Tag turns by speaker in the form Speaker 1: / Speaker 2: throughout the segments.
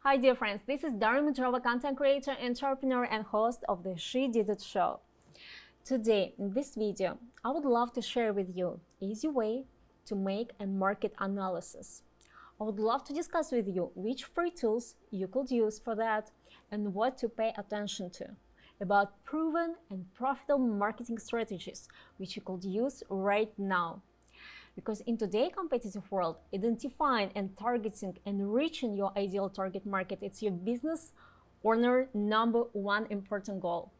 Speaker 1: Hi dear friends, this is Daria Mitrova, content creator, entrepreneur and host of the She Did It show. Today, in this video, I would love to share with you an easy way to make a market analysis. I would love to discuss with you which free tools you could use for that and what to pay attention to about proven and profitable marketing strategies which you could use right now. Because in today's competitive world, identifying and targeting and reaching your ideal target market, it's your business owner number one important goal.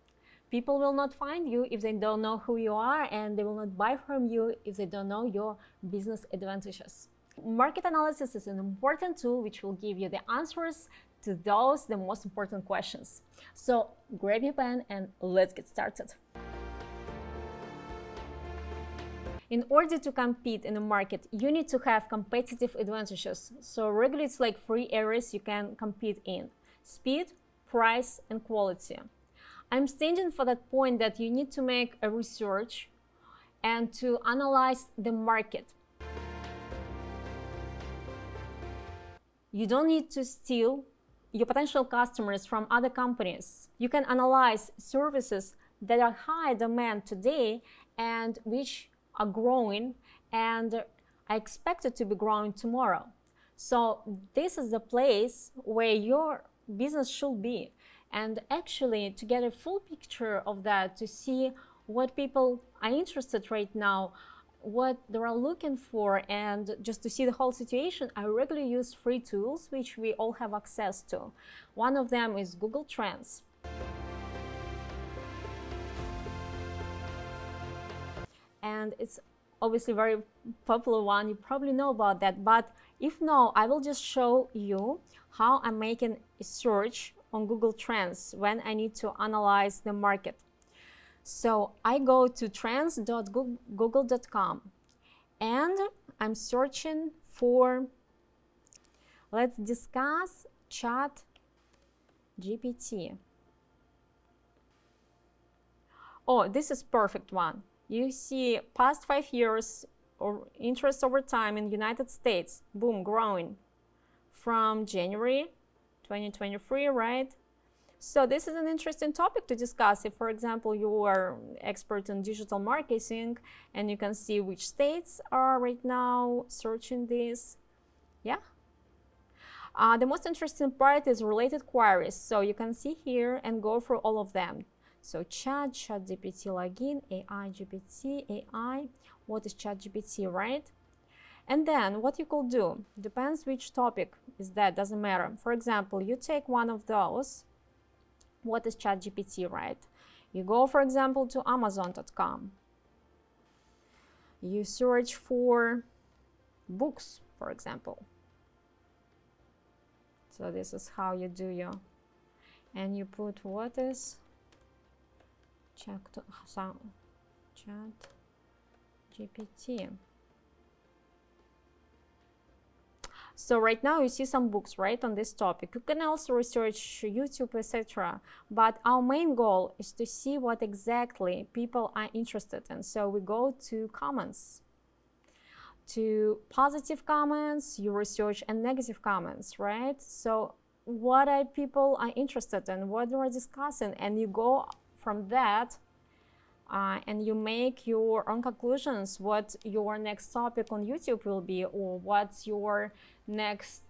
Speaker 1: People will not find you if they don't know who you are, and they will not buy from you if they don't know your business advantages. Market analysis is an important tool which will give you the answers to the most important questions. So grab your pen and let's get started. In order to compete in the market, you need to have competitive advantages. So regularly it's like 3 areas you can compete in: speed, price, and quality. I'm standing for that point that you need to make a research and to analyze the market. You don't need to steal your potential customers from other companies. You can analyze services that are high demand today and which are growing and are expected to be growing tomorrow. So this is the place where your business should be. And actually, to get a full picture of that, to see what people are interested right now, what they are looking for, and just to see the whole situation, I regularly use free tools which we all have access to. One of them is Google Trends. And it's obviously a very popular one. You probably know about that, but if no, I will just show you how I'm making a search on Google Trends when I need to analyze the market. So I go to trends.google.com and I'm searching for, let's discuss ChatGPT. Oh, this is perfect one. You see past 5 years or interest over time in the United States, boom, growing from January 2023, right? So this is an interesting topic to discuss. If, for example, you are expert in digital marketing and you can see which states are right now searching this. Yeah. The most interesting part is related queries. So you can see here and go through all of them. So ChatGPT login, AI, GPT, AI, what is ChatGPT, right? And then what you could do, depends which topic is that, doesn't matter. For example, you take one of those, what is ChatGPT, right? You go, for example, to Amazon.com. You search for books, for example. So this is how you do your, and you put what is ChatGPT. So right now you see some books, right, on this topic. You can also research YouTube, etc. But our main goal is to see what exactly people are interested in. So we go to comments. To positive comments, you research, and negative comments, right? So what are people are interested in, what they are discussing, and you go from that and you make your own conclusions, what your next topic on YouTube will be, or what your next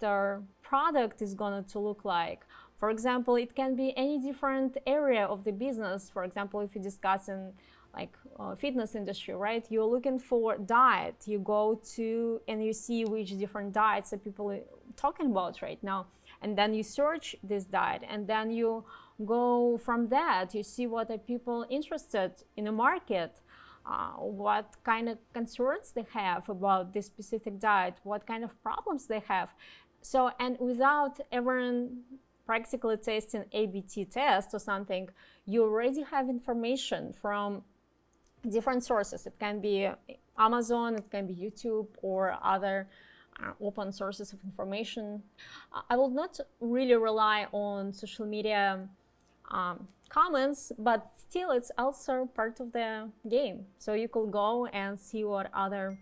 Speaker 1: product is going to look like. For example, it can be any different area of the business. For example, if you discuss in like fitness industry, right? You're looking for diet, you go to and you see which different diets that people are talking about right now, and then you search this diet, and then you go from that, you see what are people interested in the market, what kind of concerns they have about this specific diet, what kind of problems they have. So, and without ever practically testing ABT test or something, you already have information from different sources. It can be Amazon, it can be YouTube, or other open sources of information. I will not really rely on social media comments, but still it's also part of the game. So you could go and see what other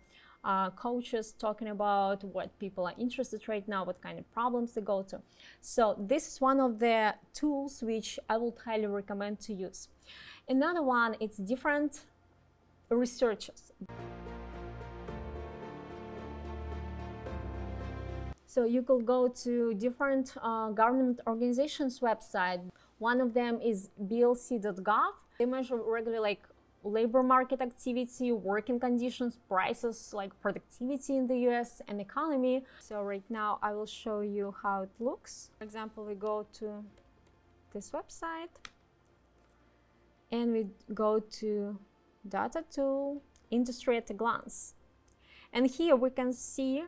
Speaker 1: coaches talking about what people are interested right now, what kind of problems they go to. So this is one of the tools which I would highly recommend to use. Another one, it's different researches. So you could go to different government organizations' website. One of them is blc.gov. They measure regularly like labor market activity, working conditions, prices, like productivity in the US and economy. So right now I will show you how it looks. For example, we go to this website and we go to data tool, industry at a glance. And here we can see,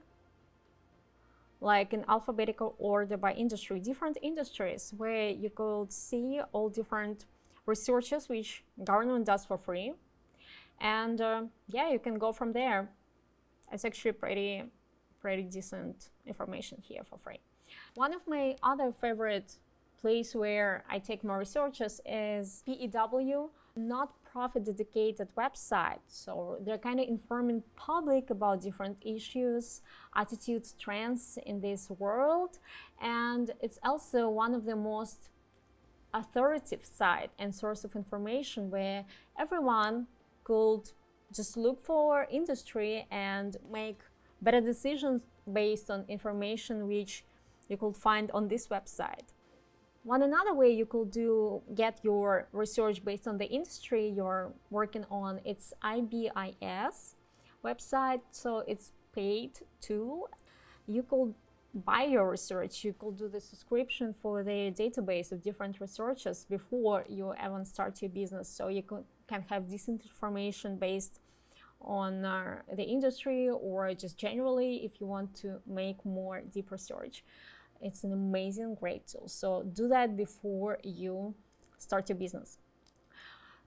Speaker 1: like in alphabetical order by industry, different industries where you could see all different researches which government does for free. And yeah, you can go from there. It's actually pretty decent information here for free. One of my other favorite place where I take more researches is PEW, not profit dedicated website. So they're kind of informing public about different issues, attitudes, trends in this world. And it's also one of the most authoritative site and source of information where everyone could just look for industry and make better decisions based on information which you could find on this website. Another way you could get your research based on the industry you're working on, it's IBIS website. So it's paid tool. You could buy your research. You could do the subscription for the database of different researchers before you even start your business. So you can have decent information based on the industry or just generally if you want to make more deep research. It's an amazing, great tool. So do that before you start your business.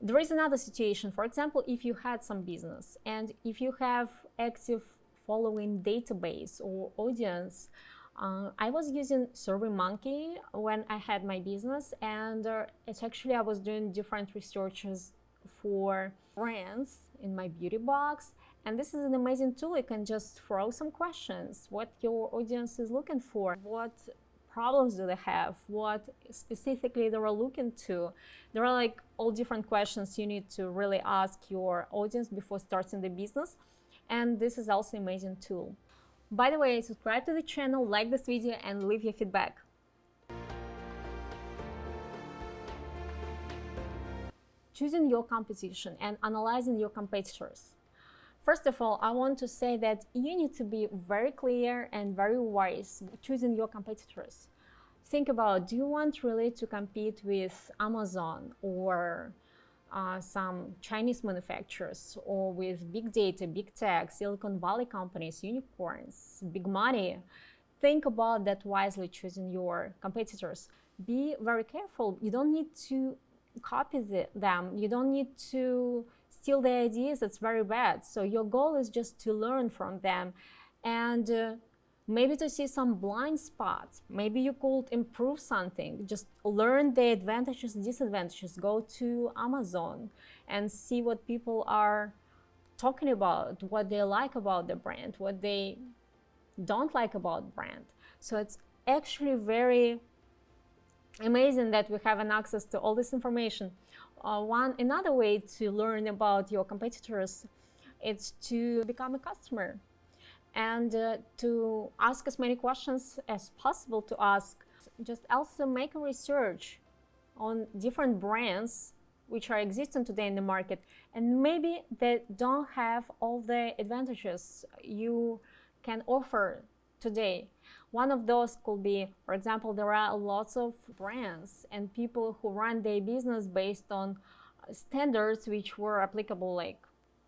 Speaker 1: There is another situation. For example, if you had some business and if you have active following database or audience, I was using SurveyMonkey when I had my business, and it's actually I was doing different researches for brands in my beauty box. And this is an amazing tool. You can just throw some questions, what your audience is looking for, what problems do they have, what specifically they are looking to. There are like all different questions you need to really ask your audience before starting the business. And this is also an amazing tool. By the way, subscribe to the channel, like this video, and leave your feedback. Choosing your competition and analyzing your competitors. First of all, I want to say that you need to be very clear and very wise choosing your competitors. Think about, do you want really to compete with Amazon or some Chinese manufacturers, or with big data, big tech, Silicon Valley companies, unicorns, big money? Think about that wisely choosing your competitors. Be very careful. You don't need to copy them. You don't need to steal their ideas. That's very bad. So your goal is just to learn from them and maybe to see some blind spots. Maybe you could improve something. Just learn the advantages, disadvantages. Go to Amazon and see what people are talking about, what they like about the brand, what they don't like about the brand. So it's actually very amazing that we have an access to all this information. Another way to learn about your competitors is to become a customer and to ask as many questions as possible to ask. Just also make a research on different brands which are existing today in the market, and maybe they don't have all the advantages you can offer today. One of those could be, for example, there are lots of brands and people who run their business based on standards which were applicable like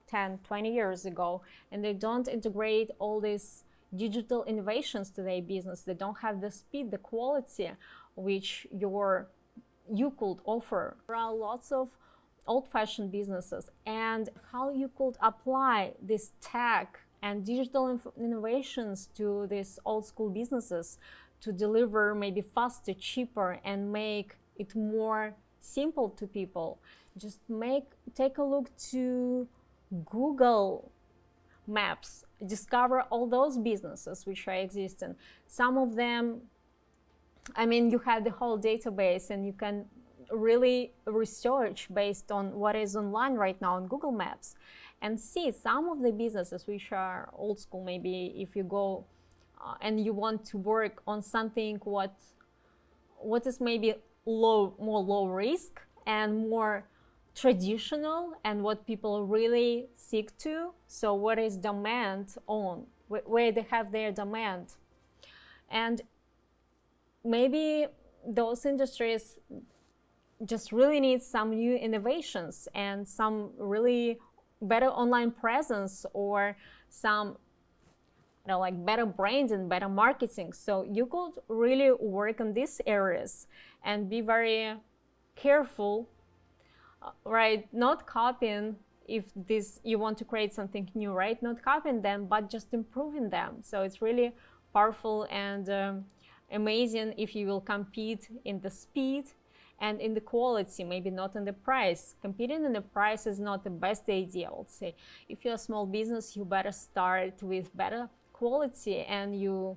Speaker 1: 10, 20 years ago, and they don't integrate all these digital innovations to their business. They don't have the speed, the quality which you could offer. There are lots of old-fashioned businesses, and how you could apply this tech and digital innovations to these old school businesses to deliver maybe faster, cheaper, and make it more simple to people. Just take a look to Google maps, discover all those businesses which are existing. Some of them, I mean, you have the whole database and you can really research based on what is online right now on Google Maps and see some of the businesses which are old school. Maybe if you go and you want to work on something what is maybe more low risk and more traditional and what people really seek to. So what is demand on, where they have their demand. And maybe those industries just really need some new innovations and some really better online presence or some like better branding, better marketing. So you could really work on these areas and be very careful, right? Not copying if you want to create something new, right? Not copying them, but just improving them. So it's really powerful and amazing if you will compete in the speed and in the quality, maybe not in the price. Competing in the price is not the best idea, I would say. If you're a small business, you better start with better quality and you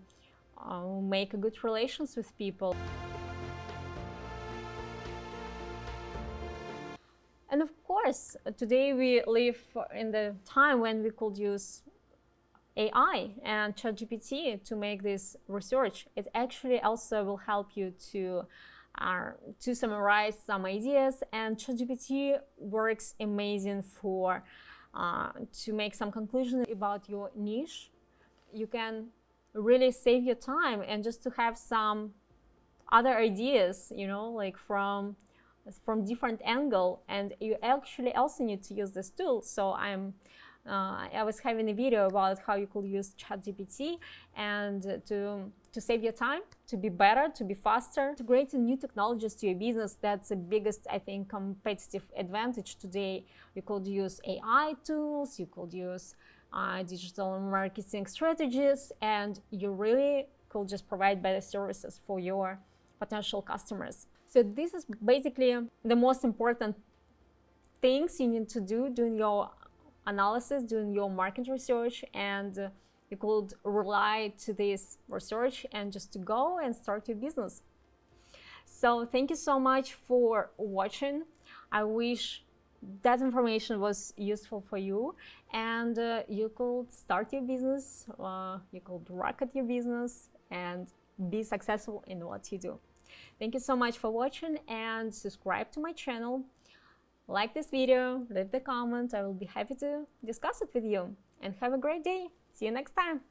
Speaker 1: make good relations with people. And of course, today we live in the time when we could use AI and ChatGPT to make this research. It actually also will help you to summarize some ideas, and ChatGPT works amazing for to make some conclusions about your niche. You can really save your time and just to have some other ideas, you know, like from different angle, and you actually also need to use this tool. So I was having a video about how you could use ChatGPT and to save your time, to be better, to be faster, to create new technologies to your business. That's the biggest, I think, competitive advantage today. You could use AI tools, you could use digital marketing strategies, and you really could just provide better services for your potential customers. So this is basically the most important things you need to do during your analysis, doing your market research, and you could rely to this research and just to go and start your business. So thank you so much for watching. I wish that information was useful for you and you could start your business, you could rocket your business and be successful in what you do. Thank you so much for watching and subscribe to my channel. Like this video, leave the comment. I will be happy to discuss it with you. And have a great day. See you next time.